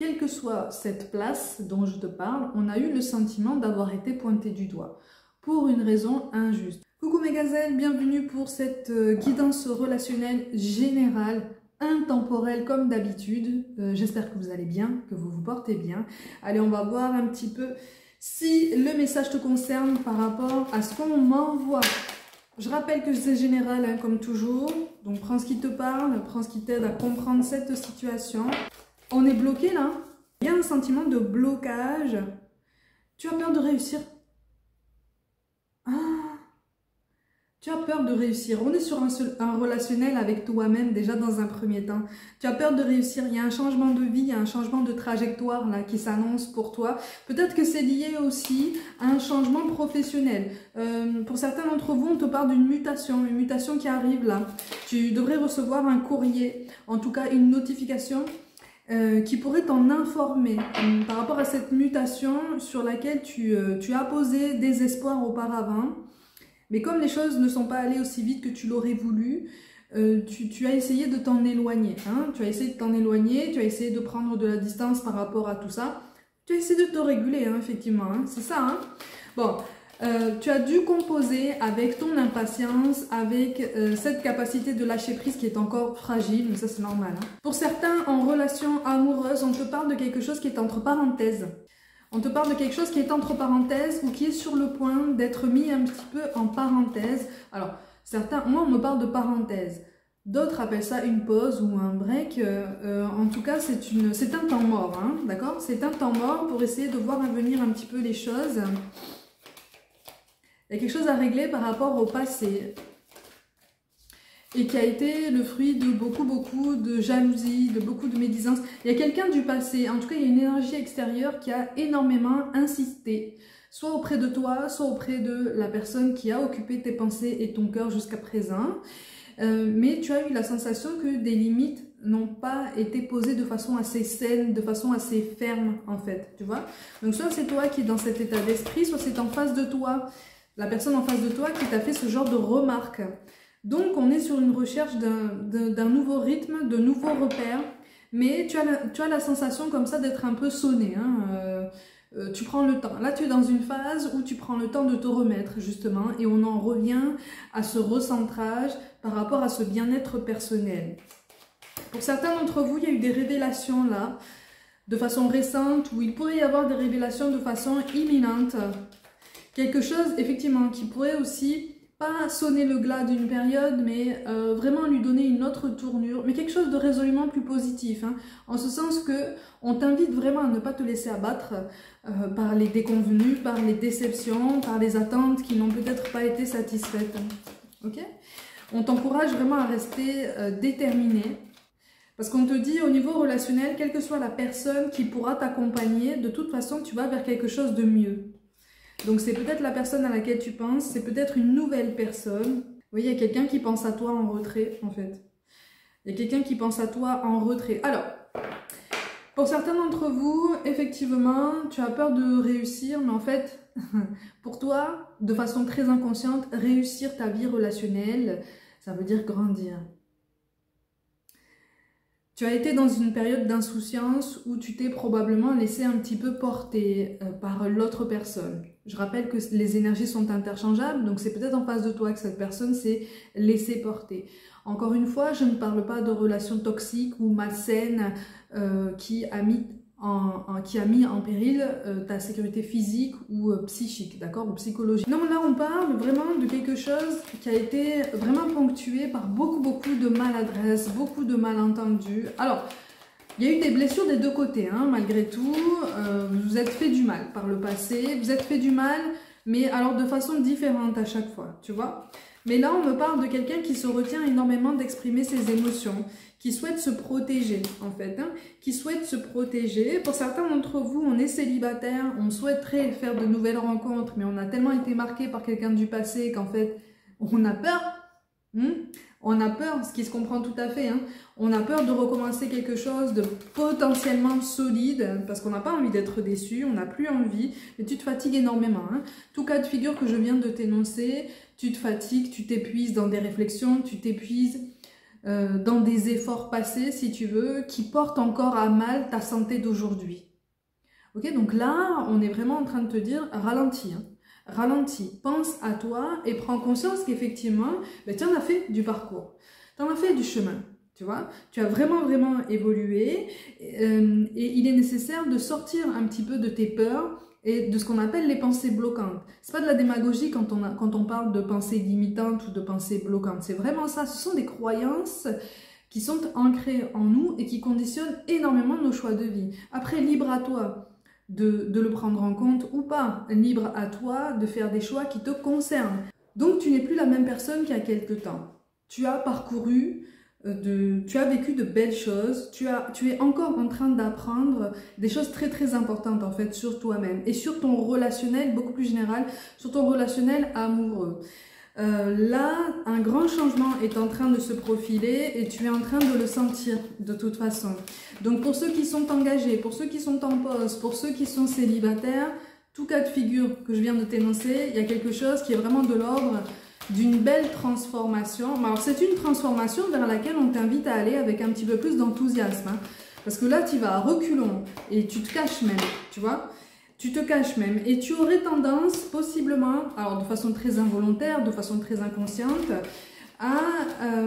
Quelle que soit cette place dont je te parle, on a eu le sentiment d'avoir été pointé du doigt pour une raison injuste. Coucou mes gazelles, bienvenue pour cette guidance relationnelle générale, intemporelle comme d'habitude. J'espère que vous allez bien, que vous vous portez bien. Allez, on va voir un petit peu si le message te concerne par rapport à ce qu'on m'envoie. Je rappelle que c'est général hein, comme toujours, donc prends ce qui te parle, prends ce qui t'aide à comprendre cette situation. On est bloqué là. Il y a un sentiment de blocage. Tu as peur de réussir. Ah, tu as peur de réussir. On est sur un relationnel avec toi-même déjà dans un premier temps. Tu as peur de réussir. Il y a un changement de vie, il y a un changement de trajectoire là qui s'annonce pour toi. Peut-être que c'est lié aussi à un changement professionnel. Pour certains d'entre vous, on te parle d'une mutation qui arrive là. Tu devrais recevoir un courrier, en tout cas une notification. Qui pourrait t'en informer par rapport à cette mutation sur laquelle tu as posé des espoirs auparavant. Mais comme les choses ne sont pas allées aussi vite que tu l'aurais voulu, tu as essayé de t'en éloigner. Hein? Tu as essayé de t'en éloigner, tu as essayé de prendre de la distance par rapport à tout ça. Tu as essayé de te réguler, hein, effectivement. Hein? C'est ça. Hein? Bon. Tu as dû composer avec ton impatience, avec cette capacité de lâcher prise qui est encore fragile, mais ça c'est normal. Hein. Pour certains, en relation amoureuse, on te parle de quelque chose qui est entre parenthèses. On te parle de quelque chose qui est entre parenthèses ou qui est sur le point d'être mis un petit peu en parenthèse. Alors, certains, moi on me parle de parenthèse. D'autres appellent ça une pause ou un break. En tout cas, c'est un temps mort, hein, d'accord? C'est un temps mort pour essayer de voir venir un petit peu les choses. Il y a quelque chose à régler par rapport au passé et qui a été le fruit de beaucoup de jalousie, de beaucoup de médisance. Il y a quelqu'un du passé, en tout cas il y a une énergie extérieure qui a énormément insisté, soit auprès de toi, soit auprès de la personne qui a occupé tes pensées et ton cœur jusqu'à présent. Mais tu as eu la sensation que des limites n'ont pas été posées de façon assez saine, de façon assez ferme en fait, tu vois. Donc soit c'est toi qui es dans cet état d'esprit, soit c'est en face de toi, la personne en face de toi qui t'a fait ce genre de remarques. Donc, on est sur une recherche d'un nouveau rythme, de nouveaux repères, mais tu as la sensation comme ça d'être un peu sonné. Hein, tu prends le temps. Là, tu es dans une phase où tu prends le temps de te remettre, justement, et on en revient à ce recentrage par rapport à ce bien-être personnel. Pour certains d'entre vous, il y a eu des révélations là, de façon récente, où il pourrait y avoir des révélations de façon imminente. Quelque chose, effectivement, qui pourrait aussi, pas sonner le glas d'une période, mais vraiment lui donner une autre tournure, mais quelque chose de résolument plus positif, hein, en ce sens que on t'invite vraiment à ne pas te laisser abattre par les déconvenus, par les déceptions, par les attentes qui n'ont peut-être pas été satisfaites. Ok ? On t'encourage vraiment à rester déterminé, parce qu'on te dit au niveau relationnel, quelle que soit la personne qui pourra t'accompagner, de toute façon tu vas vers quelque chose de mieux. Donc c'est peut-être la personne à laquelle tu penses, c'est peut-être une nouvelle personne. Vous voyez, il y a quelqu'un qui pense à toi en retrait, en fait. Il y a quelqu'un qui pense à toi en retrait. Alors, pour certains d'entre vous, effectivement, tu as peur de réussir, mais en fait, pour toi, de façon très inconsciente, réussir ta vie relationnelle, ça veut dire grandir. Tu as été dans une période d'insouciance où tu t'es probablement laissé un petit peu porter par l'autre personne. Je rappelle que les énergies sont interchangeables, donc c'est peut-être en face de toi que cette personne s'est laissée porter. Encore une fois, je ne parle pas de relations toxiques ou malsaines qui a mis en péril ta sécurité physique ou psychique, d'accord, ou psychologique. Non, là on parle vraiment de quelque chose qui a été vraiment ponctué par beaucoup de maladresse, beaucoup de malentendus. Alors, il y a eu des blessures des deux côtés, hein, malgré tout. Vous êtes fait du mal par le passé, vous êtes fait du mal, mais alors de façon différente à chaque fois, tu vois. Mais là, on me parle de quelqu'un qui se retient énormément d'exprimer ses émotions, qui souhaite se protéger, en fait, hein, qui souhaite se protéger. Pour certains d'entre vous, on est célibataire, on souhaiterait faire de nouvelles rencontres, mais on a tellement été marqué par quelqu'un du passé qu'en fait, on a peur. On a peur, ce qui se comprend tout à fait, hein. On a peur de recommencer quelque chose de potentiellement solide parce qu'on n'a pas envie d'être déçu, on n'a plus envie, mais tu te fatigues énormément. Hein. Tout cas de figure que je viens de t'énoncer, tu te fatigues, tu t'épuises dans des réflexions, tu t'épuises dans des efforts passés, si tu veux, qui portent encore à mal ta santé d'aujourd'hui. Ok, donc là, on est vraiment en train de te dire, ralentis, hein. Ralentis, pense à toi et prends conscience qu'effectivement, ben, tu en as fait du parcours, tu en as fait du chemin, tu vois, tu as vraiment évolué et il est nécessaire de sortir un petit peu de tes peurs et de ce qu'on appelle les pensées bloquantes. C'est pas de la démagogie quand on parle de pensées limitantes ou de pensées bloquantes, c'est vraiment ça, ce sont des croyances qui sont ancrées en nous et qui conditionnent énormément nos choix de vie. Après, libre à toi de le prendre en compte ou pas. Libre à toi de faire des choix qui te concernent. Donc tu n'es plus la même personne qu'il y a quelque temps. Tu as parcouru, tu as vécu de belles choses, tu es encore en train d'apprendre des choses très importantes en fait sur toi-même et sur ton relationnel, beaucoup plus général, sur ton relationnel amoureux. Là, un grand changement est en train de se profiler et tu es en train de le sentir de toute façon. Donc pour ceux qui sont engagés, pour ceux qui sont en poste, pour ceux qui sont célibataires, tout cas de figure que je viens de t'énoncer, il y a quelque chose qui est vraiment de l'ordre d'une belle transformation. Alors c'est une transformation vers laquelle on t'invite à aller avec un petit peu plus d'enthousiasme. Hein, parce que là, tu vas à reculons et tu te caches même, tu vois. Tu te caches même et tu aurais tendance possiblement, alors de façon très involontaire, de façon très inconsciente, à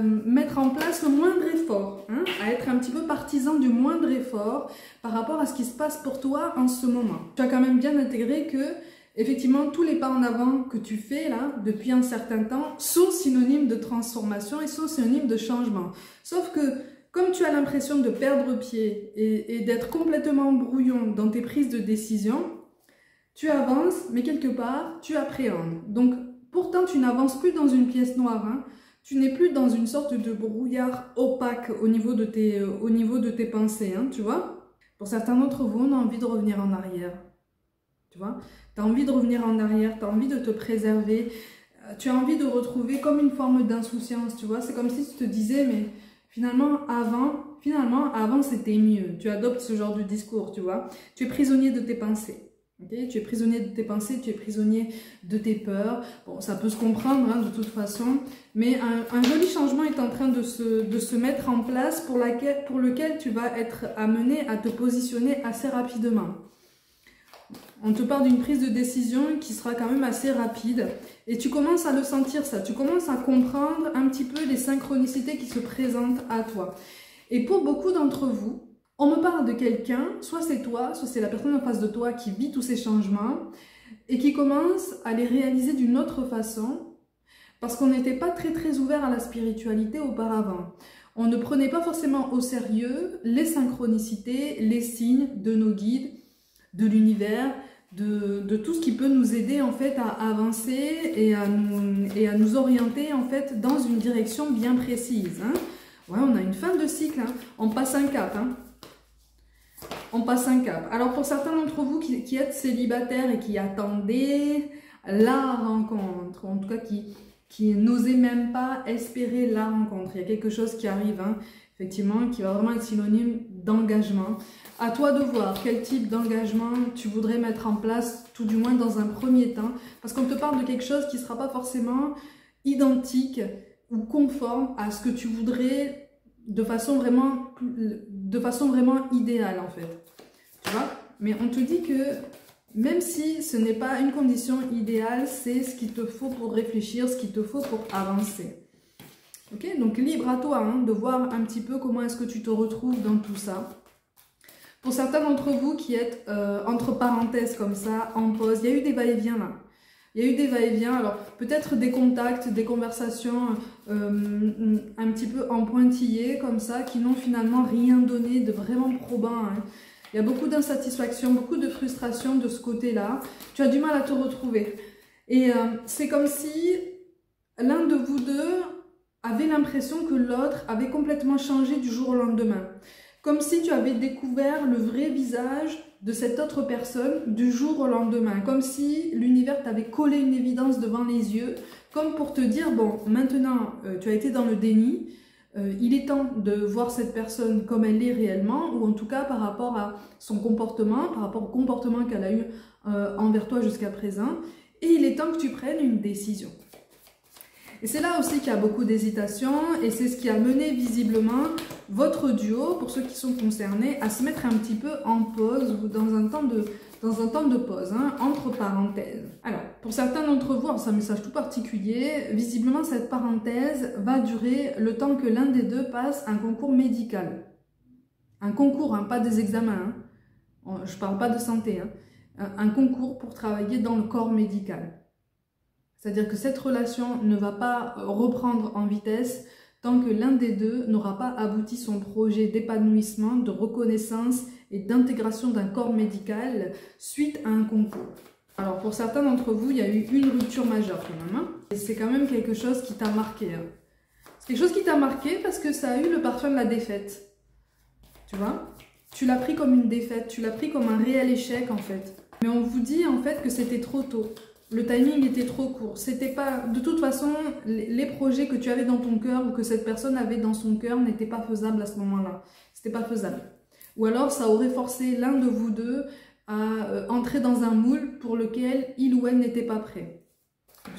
mettre en place le moindre effort, hein, à être un petit peu partisan du moindre effort par rapport à ce qui se passe pour toi en ce moment. Tu as quand même bien intégré que, effectivement, tous les pas en avant que tu fais là, depuis un certain temps, sont synonymes de transformation et sont synonymes de changement. Sauf que, comme tu as l'impression de perdre pied et d'être complètement brouillon dans tes prises de décision, tu avances, mais quelque part, tu appréhendes. Donc, pourtant, tu n'avances plus dans une pièce noire. Hein. Tu n'es plus dans une sorte de brouillard opaque au niveau de tes pensées, hein, tu vois. Pour certains d'entre vous, on a envie de revenir en arrière. Tu vois, tu as envie de revenir en arrière, tu as envie de te préserver, tu as envie de retrouver comme une forme d'insouciance, tu vois. C'est comme si tu te disais, mais finalement, avant c'était mieux. Tu adoptes ce genre de discours, tu vois. Tu es prisonnier de tes pensées. Okay, tu es prisonnier de tes pensées, tu es prisonnier de tes peurs. Bon, ça peut se comprendre hein, de toute façon, mais un joli changement est en train de se mettre en place pour lequel tu vas être amené à te positionner assez rapidement. On te parle d'une prise de décision qui sera quand même assez rapide et tu commences à le sentir ça, tu commences à comprendre un petit peu les synchronicités qui se présentent à toi. Et pour beaucoup d'entre vous, on me parle de quelqu'un, soit c'est toi, soit c'est la personne en face de toi qui vit tous ces changements et qui commence à les réaliser d'une autre façon parce qu'on n'était pas très ouvert à la spiritualité auparavant. On ne prenait pas forcément au sérieux les synchronicités, les signes de nos guides, de l'univers, de tout ce qui peut nous aider en fait à avancer et à nous orienter en fait dans une direction bien précise. Hein. Ouais, on a une fin de cycle, hein. On passe un cap. Hein. On passe un cap. Alors pour certains d'entre vous qui êtes célibataires et qui attendaient la rencontre, en tout cas qui n'osaient même pas espérer la rencontre, il y a quelque chose qui arrive, hein, effectivement, qui va vraiment être synonyme d'engagement. À toi de voir quel type d'engagement tu voudrais mettre en place, tout du moins dans un premier temps, parce qu'on te parle de quelque chose qui ne sera pas forcément identique ou conforme à ce que tu voudrais de façon vraiment idéale en fait. Tu vois? Mais on te dit que même si ce n'est pas une condition idéale, c'est ce qu'il te faut pour réfléchir, ce qu'il te faut pour avancer. Ok? Donc libre à toi hein, de voir un petit peu comment est-ce que tu te retrouves dans tout ça. Pour certains d'entre vous qui êtes entre parenthèses comme ça, en pause, il y a eu des va-et-vient là. Il y a eu des va-et-vient, alors peut-être des contacts, des conversations un petit peu en pointillé comme ça, qui n'ont finalement rien donné de vraiment probant. Hein. Il y a beaucoup d'insatisfaction, beaucoup de frustration de ce côté-là. Tu as du mal à te retrouver. Et c'est comme si l'un de vous deux avait l'impression que l'autre avait complètement changé du jour au lendemain. Comme si tu avais découvert le vrai visage de cette autre personne du jour au lendemain. Comme si l'univers t'avait collé une évidence devant les yeux, comme pour te dire, bon, maintenant, tu as été dans le déni, il est temps de voir cette personne comme elle est réellement, ou en tout cas par rapport à son comportement, par rapport au comportement qu'elle a eu envers toi jusqu'à présent, et il est temps que tu prennes une décision. Et c'est là aussi qu'il y a beaucoup d'hésitation et c'est ce qui a mené visiblement votre duo, pour ceux qui sont concernés, à se mettre un petit peu en pause ou dans un temps de pause, hein, entre parenthèses. Alors, pour certains d'entre vous, c'est un message tout particulier, visiblement cette parenthèse va durer le temps que l'un des deux passe un concours médical. Un concours, hein, pas des examens, hein. Je ne parle pas de santé, hein. Un concours pour travailler dans le corps médical. C'est-à-dire que cette relation ne va pas reprendre en vitesse tant que l'un des deux n'aura pas abouti son projet d'épanouissement, de reconnaissance et d'intégration d'un corps médical suite à un concours. Alors pour certains d'entre vous, il y a eu une rupture majeure quand même, hein. Et c'est quand même quelque chose qui t'a marqué, hein. C'est quelque chose qui t'a marqué parce que ça a eu le parfum de la défaite. Tu vois? Tu l'as pris comme une défaite, tu l'as pris comme un réel échec en fait. Mais on vous dit en fait que c'était trop tôt. Le timing était trop court. C'était pas, de toute façon, les projets que tu avais dans ton cœur ou que cette personne avait dans son cœur n'étaient pas faisables à ce moment-là. C'était pas faisable. Ou alors ça aurait forcé l'un de vous deux à entrer dans un moule pour lequel il ou elle n'était pas prêt.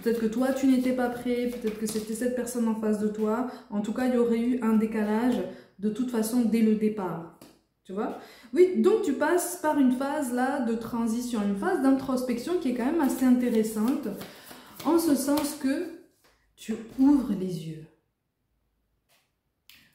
Peut-être que toi tu n'étais pas prêt, peut-être que c'était cette personne en face de toi. En tout cas, il y aurait eu un décalage de toute façon dès le départ. Tu vois? Oui, donc tu passes par une phase là de transition, une phase d'introspection qui est quand même assez intéressante, en ce sens que tu ouvres les yeux.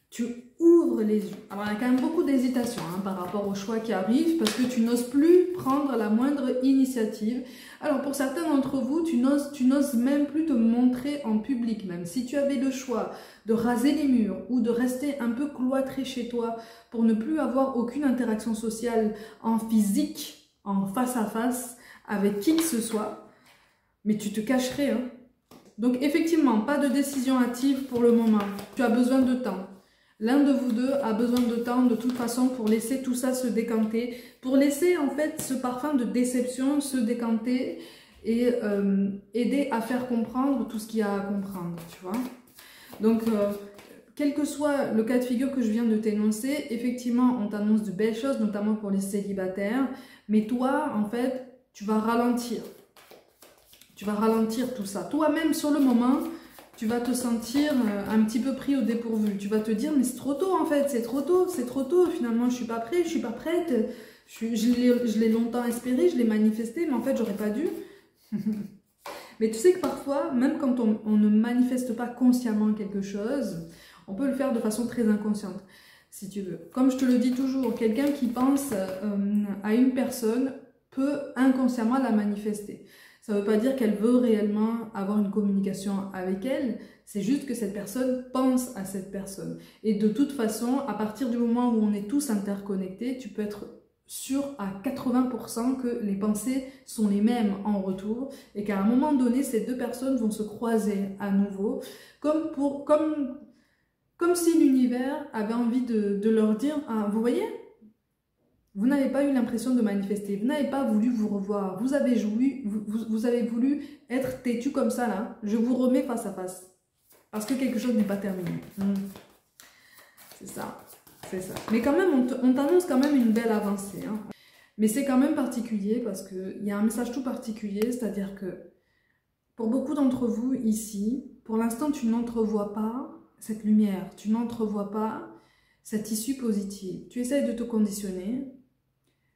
Tu ouvres les yeux. Alors il y a quand même beaucoup d'hésitation hein, par rapport au choix qui arrive, parce que tu n'oses plus prendre la moindre initiative. Alors pour certains d'entre vous, tu n'oses même plus te montrer en public, même si tu avais le choix de raser les murs ou de rester un peu cloîtré chez toi pour ne plus avoir aucune interaction sociale en physique, en face à face, avec qui que ce soit, mais tu te cacherais. Hein. Donc effectivement, pas de décision hâtive pour le moment. Tu as besoin de temps. L'un de vous deux a besoin de temps de toute façon pour laisser tout ça se décanter, pour laisser en fait ce parfum de déception se décanter et aider à faire comprendre tout ce qu'il y a à comprendre, tu vois. Donc, quel que soit le cas de figure que je viens de t'énoncer, effectivement, on t'annonce de belles choses, notamment pour les célibataires, mais toi, en fait, tu vas ralentir. Tu vas ralentir tout ça. Toi-même, sur le moment, tu vas te sentir un petit peu pris au dépourvu. Tu vas te dire, mais c'est trop tôt en fait, c'est trop tôt, finalement je suis pas prête, je suis pas prête, je l'ai longtemps espéré, je l'ai manifesté, mais en fait j'aurais pas dû. Mais tu sais que parfois, même quand on ne manifeste pas consciemment quelque chose, on peut le faire de façon très inconsciente, si tu veux. Comme je te le dis toujours, quelqu'un qui pense à une personne peut inconsciemment la manifester. Ça ne veut pas dire qu'elle veut réellement avoir une communication avec elle, c'est juste que cette personne pense à cette personne. Et de toute façon, à partir du moment où on est tous interconnectés, tu peux être sûr à 80% que les pensées sont les mêmes en retour et qu'à un moment donné, ces deux personnes vont se croiser à nouveau, comme si l'univers avait envie de leur dire « Ah, vous voyez ? Vous n'avez pas eu l'impression de manifester, vous n'avez pas voulu vous revoir, vous avez voulu être têtu comme ça là, je vous remets face à face. Parce que quelque chose n'est pas terminé. C'est ça, c'est ça. Mais quand même, on t'annonce quand même une belle avancée. Hein. Mais c'est quand même particulier parce qu'il y a un message tout particulier, c'est-à-dire que pour beaucoup d'entre vous ici, pour l'instant tu n'entrevois pas cette lumière, tu n'entrevois pas cette issue positive. Tu essayes de te conditionner.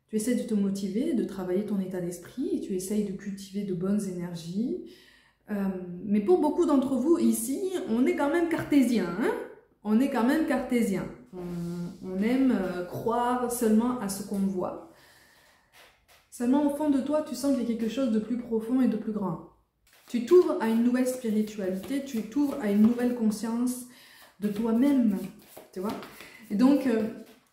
Tu essaies de te motiver, de travailler ton état d'esprit, tu essayes de cultiver de bonnes énergies. Mais pour beaucoup d'entre vous ici, on est quand même cartésien. Hein? On est quand même cartésien. On aime croire seulement à ce qu'on voit. Seulement au fond de toi, tu sens qu'il y a quelque chose de plus profond et de plus grand. Tu t'ouvres à une nouvelle spiritualité, tu t'ouvres à une nouvelle conscience de toi-même. Tu vois? Et donc...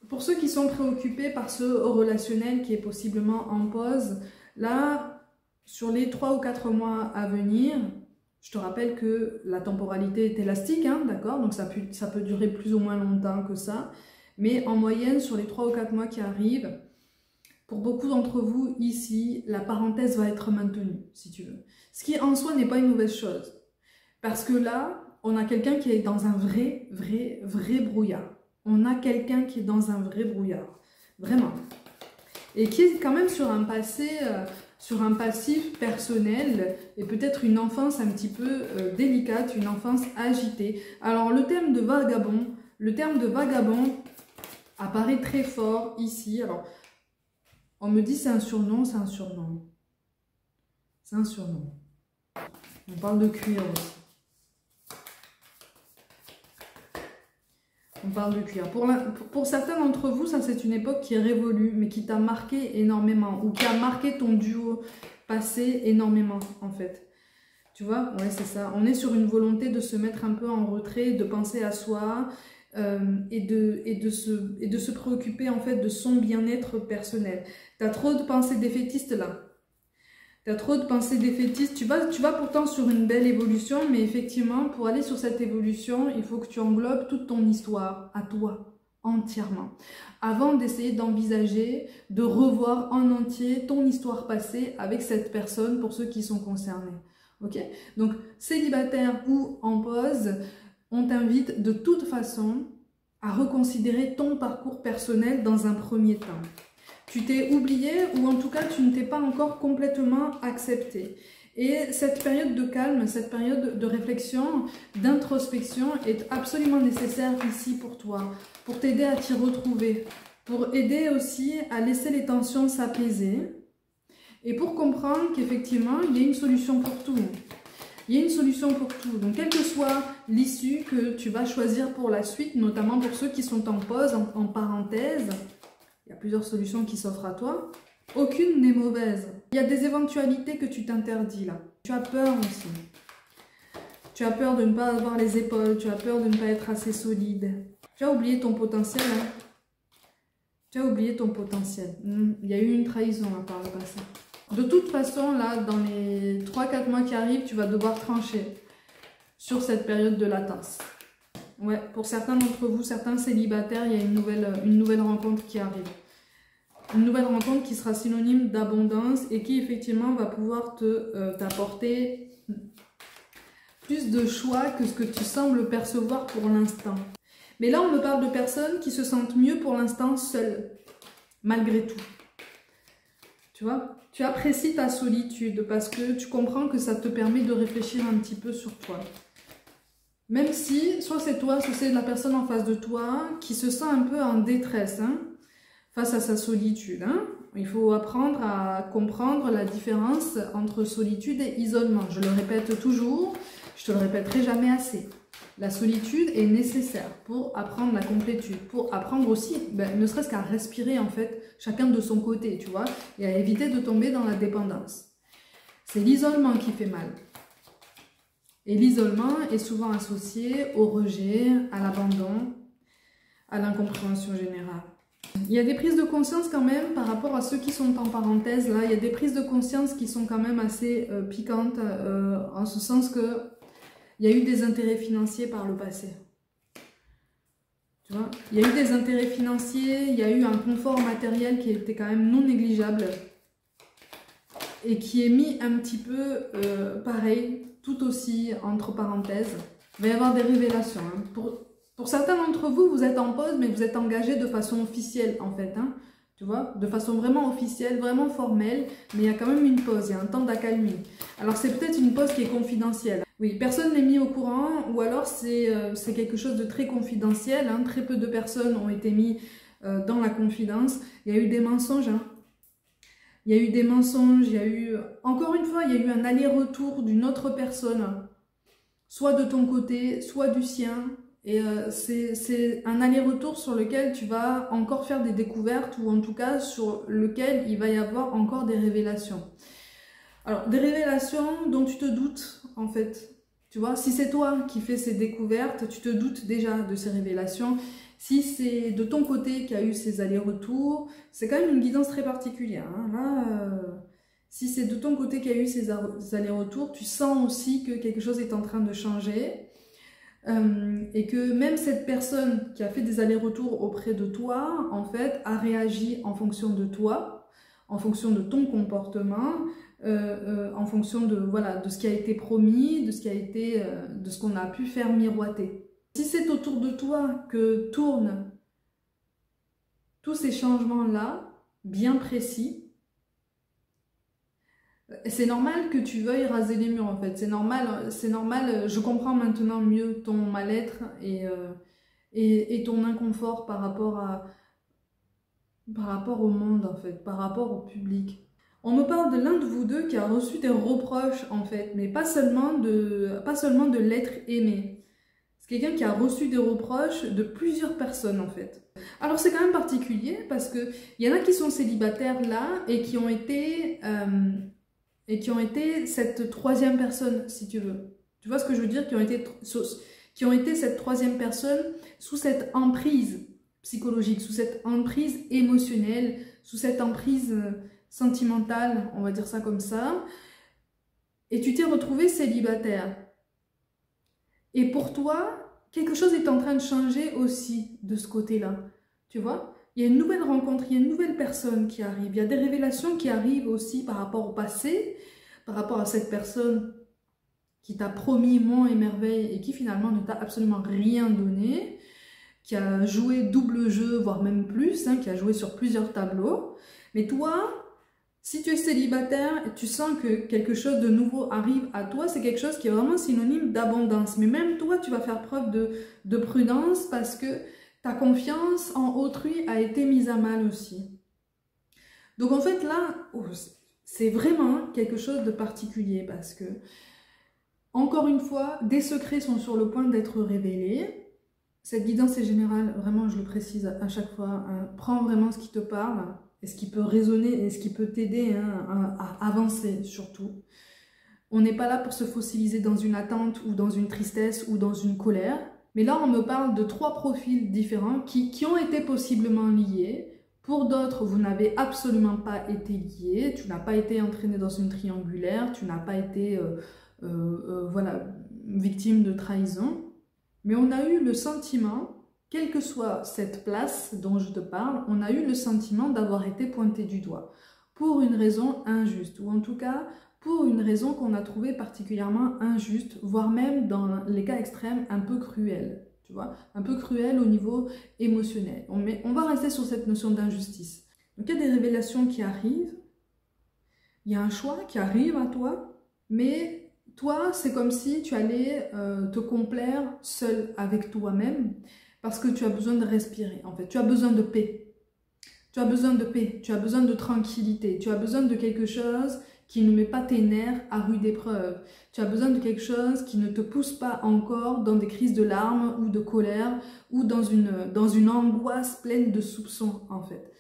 pour ceux qui sont préoccupés par ce relationnel qui est possiblement en pause, là, sur les 3 ou 4 mois à venir, je te rappelle que la temporalité est élastique, hein, d'accord? Donc ça peut durer plus ou moins longtemps que ça. Mais en moyenne, sur les 3 ou 4 mois qui arrivent, pour beaucoup d'entre vous ici, la parenthèse va être maintenue, si tu veux. Ce qui en soi n'est pas une mauvaise chose. Parce que là, on a quelqu'un qui est dans un vrai brouillard. On a quelqu'un qui est dans un vrai brouillard, vraiment. Et qui est quand même sur un passé sur un passif personnel et peut-être une enfance un petit peu délicate, une enfance agitée. Alors le terme de vagabond apparaît très fort ici. Alors on me dit c'est un surnom, c'est un surnom. C'est un surnom. On parle de cuir aussi. On parle de cuir. Pour certains d'entre vous, ça c'est une époque qui est révolue, mais qui t'a marqué énormément, ou qui a marqué ton duo passé énormément, en fait. Tu vois, ouais, c'est ça. On est sur une volonté de se mettre un peu en retrait, de penser à soi, et de se préoccuper, en fait, de son bien-être personnel. T'as trop de pensées défaitistes, là. Tu as trop de pensées défaitistes. Tu vas pourtant sur une belle évolution, mais effectivement, pour aller sur cette évolution, il faut que tu englobes toute ton histoire à toi, entièrement. Avant d'essayer d'envisager, de revoir en entier ton histoire passée avec cette personne pour ceux qui sont concernés. Ok? Donc, célibataire ou en pause, on t'invite de toute façon à reconsidérer ton parcours personnel dans un premier temps. Tu t'es oublié ou en tout cas tu ne t'es pas encore complètement accepté. Et cette période de calme, cette période de réflexion, d'introspection est absolument nécessaire ici pour toi, pour t'aider à t'y retrouver, pour aider aussi à laisser les tensions s'apaiser et pour comprendre qu'effectivement il y a une solution pour tout. Il y a une solution pour tout. Donc quelle que soit l'issue que tu vas choisir pour la suite, notamment pour ceux qui sont en pause, en parenthèse, il y a plusieurs solutions qui s'offrent à toi. Aucune n'est mauvaise. Il y a des éventualités que tu t'interdis là. Tu as peur aussi. Tu as peur de ne pas avoir les épaules. Tu as peur de ne pas être assez solide. Tu as oublié ton potentiel. Hein? Tu as oublié ton potentiel. Il y a eu une trahison là, par le passé. De toute façon, là, dans les 3-4 mois qui arrivent, tu vas devoir trancher sur cette période de latence. Ouais, pour certains d'entre vous, certains célibataires, il y a une nouvelle rencontre qui arrive. Une nouvelle rencontre qui sera synonyme d'abondance et qui effectivement va pouvoir t'apporter plus de choix que ce que tu sembles percevoir pour l'instant. Mais là, on me parle de personnes qui se sentent mieux pour l'instant seules, malgré tout. Tu vois, tu apprécies ta solitude parce que tu comprends que ça te permet de réfléchir un petit peu sur toi. Même si, soit c'est toi, soit c'est la personne en face de toi qui se sent un peu en détresse hein, face à sa solitude. Hein. Il faut apprendre à comprendre la différence entre solitude et isolement. Je le répète toujours, je te le répéterai jamais assez. La solitude est nécessaire pour apprendre la complétude, pour apprendre aussi, ne serait-ce qu'à respirer en fait, chacun de son côté, tu vois, et à éviter de tomber dans la dépendance. C'est l'isolement qui fait mal. Et l'isolement est souvent associé au rejet, à l'abandon, à l'incompréhension générale. Il y a des prises de conscience quand même par rapport à ceux qui sont en parenthèse. Là, il y a des prises de conscience qui sont quand même assez piquantes, en ce sens que il y a eu des intérêts financiers par le passé. Tu vois, il y a eu des intérêts financiers, il y a eu un confort matériel qui était quand même non négligeable et qui est mis un petit peu pareil, tout aussi entre parenthèses. Il va y avoir des révélations. Hein. Pour certains d'entre vous, vous êtes en pause, mais vous êtes engagés de façon officielle en fait. Hein. Tu vois, de façon vraiment officielle, vraiment formelle, mais il y a quand même une pause, il y a un temps d'accalmie. Alors c'est peut-être une pause qui est confidentielle. Oui, personne n'est mis au courant, ou alors c'est quelque chose de très confidentiel. Hein. Très peu de personnes ont été mis dans la confidence. Il y a eu des mensonges. Hein. Il y a eu des mensonges, il y a eu... Encore une fois, il y a eu un aller-retour d'une autre personne, soit de ton côté, soit du sien. Et c'est un aller-retour sur lequel tu vas encore faire des découvertes, ou en tout cas sur lequel il va y avoir encore des révélations. Alors, des révélations dont tu te doutes, en fait. Tu vois, si c'est toi qui fais ces découvertes, tu te doutes déjà de ces révélations. Si c'est de ton côté qui a eu ces allers-retours, c'est quand même une guidance très particulière. Hein. Là, si c'est de ton côté qui a eu ces allers-retours, tu sens aussi que quelque chose est en train de changer. Et que même cette personne qui a fait des allers-retours auprès de toi, en fait, a réagi en fonction de toi, en fonction de ton comportement, en fonction de, voilà, de ce qui a été promis, de ce qui a été, de ce qu'on a pu faire miroiter. Si c'est autour de toi que tournent tous ces changements-là, bien précis, c'est normal que tu veuilles raser les murs en fait, c'est normal, je comprends maintenant mieux ton mal-être et ton inconfort par rapport au monde en fait, par rapport au public. On me parle de l'un de vous deux qui a reçu des reproches en fait, mais pas seulement de l'être aimé. C'est quelqu'un qui a reçu des reproches de plusieurs personnes en fait. Alors c'est quand même particulier parce que il y en a qui sont célibataires là et qui ont été cette troisième personne, si tu veux. Tu vois ce que je veux dire, qui ont été cette troisième personne sous cette emprise psychologique, sous cette emprise émotionnelle, sous cette emprise sentimentale, on va dire ça comme ça. Et tu t'es retrouvé célibataire. Et pour toi, quelque chose est en train de changer aussi de ce côté-là. Tu vois? Il y a une nouvelle rencontre, il y a une nouvelle personne qui arrive. Il y a des révélations qui arrivent aussi par rapport au passé, par rapport à cette personne qui t'a promis monts et merveilles et qui finalement ne t'a absolument rien donné, qui a joué double jeu, voire même plus, hein, qui a joué sur plusieurs tableaux. Mais toi, si tu es célibataire et tu sens que quelque chose de nouveau arrive à toi, c'est quelque chose qui est vraiment synonyme d'abondance. Mais même toi, tu vas faire preuve de prudence parce que ta confiance en autrui a été mise à mal aussi. Donc en fait là, c'est vraiment quelque chose de particulier parce que, encore une fois, des secrets sont sur le point d'être révélés. Cette guidance est générale, vraiment je le précise à chaque fois, hein, prends vraiment ce qui te parle et ce qui peut résonner et ce qui peut t'aider hein, à avancer surtout. On n'est pas là pour se fossiliser dans une attente ou dans une tristesse ou dans une colère. Mais là, on me parle de 3 profils différents qui ont été possiblement liés. Pour d'autres, vous n'avez absolument pas été liés. Tu n'as pas été entraîné dans une triangulaire. Tu n'as pas été voilà, victime de trahison. Mais on a eu le sentiment, quelle que soit cette place dont je te parle, on a eu le sentiment d'avoir été pointé du doigt. Pour une raison injuste. Ou en tout cas, pour une raison qu'on a trouvée particulièrement injuste, voire même dans les cas extrêmes, un peu cruelle, tu vois, un peu cruelle au niveau émotionnel. On va rester sur cette notion d'injustice. Donc il y a des révélations qui arrivent, il y a un choix qui arrive à toi, mais toi, c'est comme si tu allais te complaire seul avec toi-même, parce que tu as besoin de respirer, en fait, tu as besoin de paix. Tu as besoin de paix, tu as besoin de tranquillité, tu as besoin de quelque chose qui ne met pas tes nerfs à rude épreuve. Tu as besoin de quelque chose qui ne te pousse pas encore dans des crises de larmes ou de colère ou dans une angoisse pleine de soupçons en fait.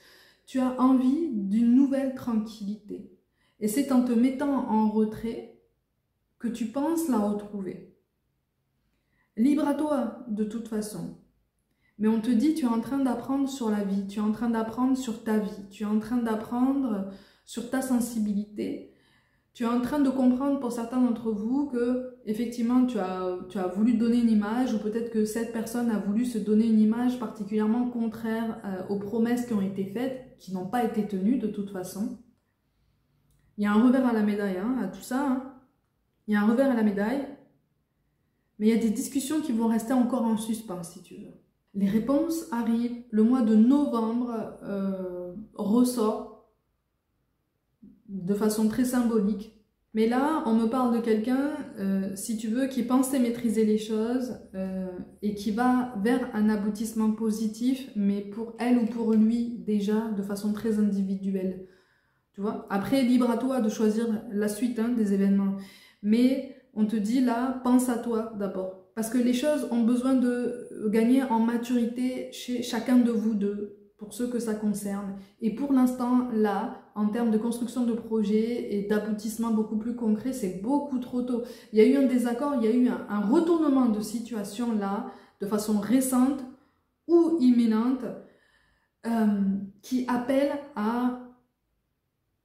Tu as envie d'une nouvelle tranquillité. Et c'est en te mettant en retrait que tu penses la retrouver. Libre à toi de toute façon. Mais on te dit tu es en train d'apprendre sur la vie, tu es en train d'apprendre sur ta vie, tu es en train d'apprendre sur ta sensibilité. Tu es en train de comprendre pour certains d'entre vous que effectivement tu as voulu donner une image ou peut-être que cette personne a voulu se donner une image particulièrement contraire aux promesses qui ont été faites, qui n'ont pas été tenues de toute façon. Il y a un revers à la médaille hein, à tout ça. Hein. Il y a un revers à la médaille, mais il y a des discussions qui vont rester encore en suspens si tu veux. Les réponses arrivent, le mois de novembre ressort de façon très symbolique. Mais là, on me parle de quelqu'un, si tu veux, qui pensait maîtriser les choses et qui va vers un aboutissement positif, mais pour elle ou pour lui, déjà, de façon très individuelle. Tu vois? Après, libre à toi de choisir la suite hein, des événements. Mais on te dit là, pense à toi d'abord. Parce que les choses ont besoin de gagner en maturité chez chacun de vous deux, pour ceux que ça concerne. Et pour l'instant, là, en termes de construction de projet et d'aboutissement beaucoup plus concret, c'est beaucoup trop tôt. Il y a eu un désaccord, il y a eu un retournement de situation là, de façon récente ou imminente, qui appelle à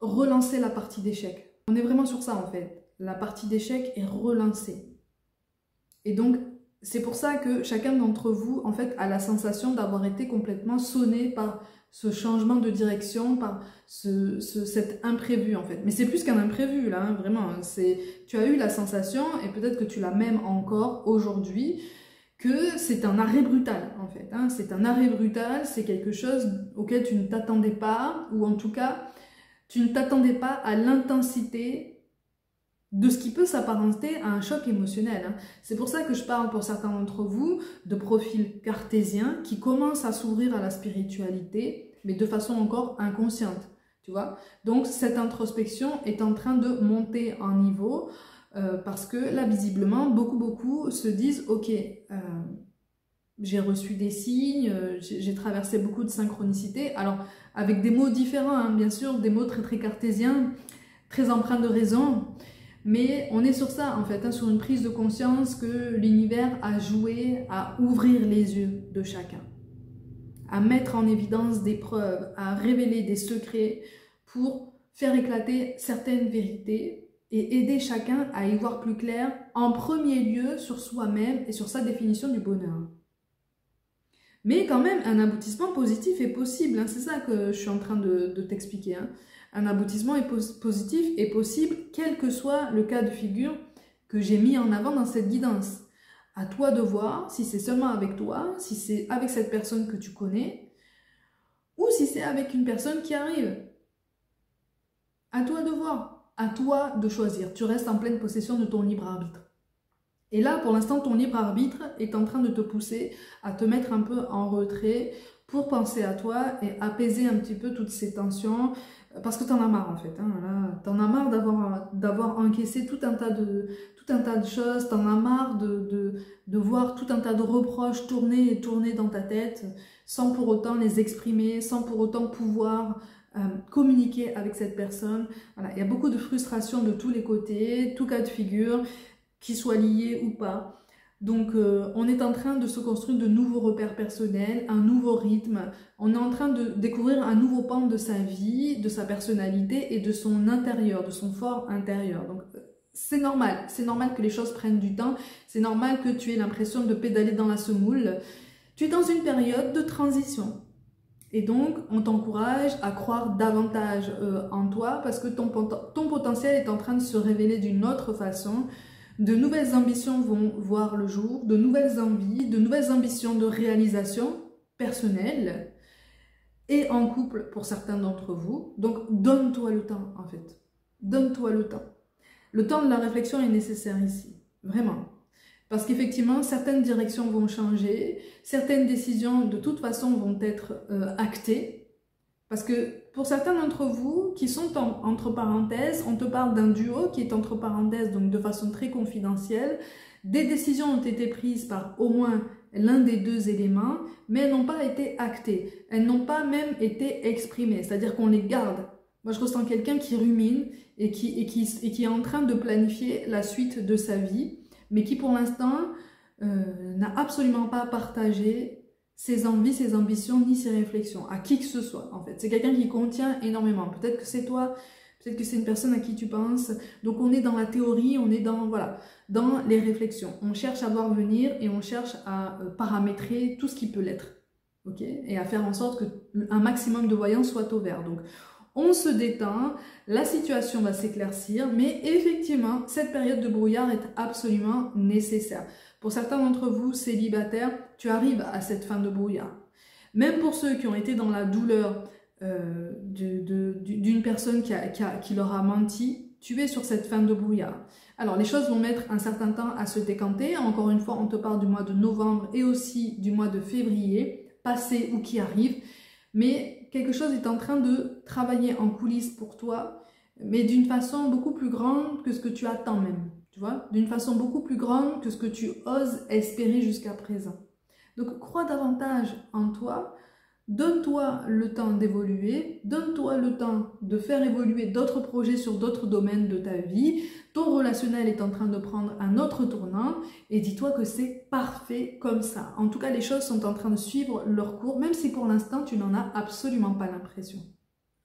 relancer la partie d'échec. On est vraiment sur ça en fait. La partie d'échec est relancée. Et donc, c'est pour ça que chacun d'entre vous, en fait, a la sensation d'avoir été complètement sonné par ce changement de direction, par cet imprévu, en fait. Mais c'est plus qu'un imprévu, là, hein, vraiment. Tu as eu la sensation, et peut-être que tu l'as même encore aujourd'hui, que c'est un arrêt brutal, en fait. Hein. C'est un arrêt brutal, c'est quelque chose auquel tu ne t'attendais pas, ou en tout cas, tu ne t'attendais pas à l'intensité de ce qui peut s'apparenter à un choc émotionnel. Hein. C'est pour ça que je parle pour certains d'entre vous de profils cartésiens qui commencent à s'ouvrir à la spiritualité, mais de façon encore inconsciente, tu vois. Donc cette introspection est en train de monter en niveau parce que là, visiblement, beaucoup se disent « Ok, j'ai reçu des signes, j'ai traversé beaucoup de synchronicité. » Alors, avec des mots différents, hein, bien sûr, des mots très cartésiens, très empreints de raison. Mais on est sur ça, en fait, hein, sur une prise de conscience que l'univers a joué à ouvrir les yeux de chacun, à mettre en évidence des preuves, à révéler des secrets pour faire éclater certaines vérités et aider chacun à y voir plus clair, en premier lieu sur soi-même et sur sa définition du bonheur. Mais quand même, un aboutissement positif est possible, hein, c'est ça que je suis en train de t'expliquer. Hein. Un aboutissement positif est possible, quel que soit le cas de figure que j'ai mis en avant dans cette guidance. À toi de voir si c'est seulement avec toi, si c'est avec cette personne que tu connais, ou si c'est avec une personne qui arrive. À toi de voir. À toi de choisir. Tu restes en pleine possession de ton libre arbitre. Et là, pour l'instant, ton libre arbitre est en train de te pousser à te mettre un peu en retrait pour penser à toi et apaiser un petit peu toutes ces tensions, parce que t'en as marre en fait. Hein, t'en as marre d'avoir encaissé tout un tas de choses, t'en as marre de voir tout un tas de reproches tourner et tourner dans ta tête, sans pour autant les exprimer, sans pour autant pouvoir communiquer avec cette personne. Voilà, il y a beaucoup de frustration de tous les côtés, tout cas de figure, qu'ils soient liés ou pas. Donc on est en train de se construire de nouveaux repères personnels, un nouveau rythme. On est en train de découvrir un nouveau pan de sa vie, de sa personnalité et de son intérieur, de son fort intérieur. Donc c'est normal que les choses prennent du temps. C'est normal que tu aies l'impression de pédaler dans la semoule. Tu es dans une période de transition. Et donc, on t'encourage à croire davantage en toi parce que ton potentiel est en train de se révéler d'une autre façon. De nouvelles ambitions vont voir le jour, de nouvelles envies, de nouvelles ambitions de réalisation personnelle et en couple pour certains d'entre vous. Donc, donne-toi le temps, en fait. Donne-toi le temps. Le temps de la réflexion est nécessaire ici, vraiment. Parce qu'effectivement, certaines directions vont changer, certaines décisions de toute façon vont être actées. Parce que pour certains d'entre vous qui sont entre parenthèses, on te parle d'un duo qui est entre parenthèses, donc de façon très confidentielle. Des décisions ont été prises par au moins l'un des deux éléments, mais elles n'ont pas été actées. Elles n'ont pas même été exprimées, c'est-à-dire qu'on les garde. Moi, je ressens quelqu'un qui rumine et qui est en train de planifier la suite de sa vie, mais qui pour l'instant n'a absolument pas partagé ses envies, ses ambitions, ni ses réflexions, à qui que ce soit en fait. C'est quelqu'un qui contient énormément. Peut-être que c'est toi, peut-être que c'est une personne à qui tu penses. Donc on est dans la théorie, on est dans, voilà, dans les réflexions. On cherche à voir venir et on cherche à paramétrer tout ce qui peut l'être. Okay, et à faire en sorte qu'un maximum de voyants soit au vert. Donc on se détend, la situation va s'éclaircir, mais effectivement, cette période de brouillard est absolument nécessaire. Pour certains d'entre vous, célibataires, tu arrives à cette fin de brouillard. Même pour ceux qui ont été dans la douleur d'une personne qui leur a menti, tu es sur cette fin de brouillard. Alors, les choses vont mettre un certain temps à se décanter. Encore une fois, on te parle du mois de novembre et aussi du mois de février, passé ou qui arrive. Mais quelque chose est en train de travailler en coulisses pour toi, mais d'une façon beaucoup plus grande que ce que tu attends même. Tu vois, d'une façon beaucoup plus grande que ce que tu oses espérer jusqu'à présent. Donc, crois davantage en toi, donne-toi le temps d'évoluer, donne-toi le temps de faire évoluer d'autres projets sur d'autres domaines de ta vie. Ton relationnel est en train de prendre un autre tournant et dis-toi que c'est parfait comme ça. En tout cas, les choses sont en train de suivre leur cours, même si pour l'instant, tu n'en as absolument pas l'impression.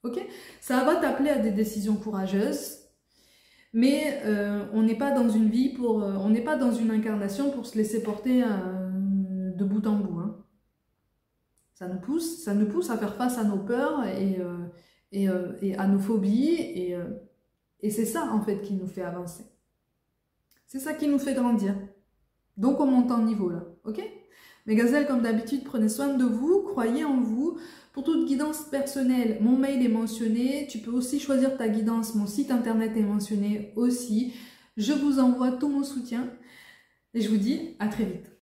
Ok? Ça va t'appeler à des décisions courageuses. Mais on n'est pas dans une vie pour, on n'est pas dans une incarnation pour se laisser porter de bout en bout. Hein. Ça nous pousse à faire face à nos peurs et à nos phobies et c'est ça en fait qui nous fait avancer. C'est ça qui nous fait grandir. Donc on monte en niveau là, ok? Mes gazelles, comme d'habitude, prenez soin de vous, croyez en vous. Pour toute guidance personnelle, mon mail est mentionné. Tu peux aussi choisir ta guidance, mon site internet est mentionné aussi. Je vous envoie tout mon soutien et je vous dis à très vite.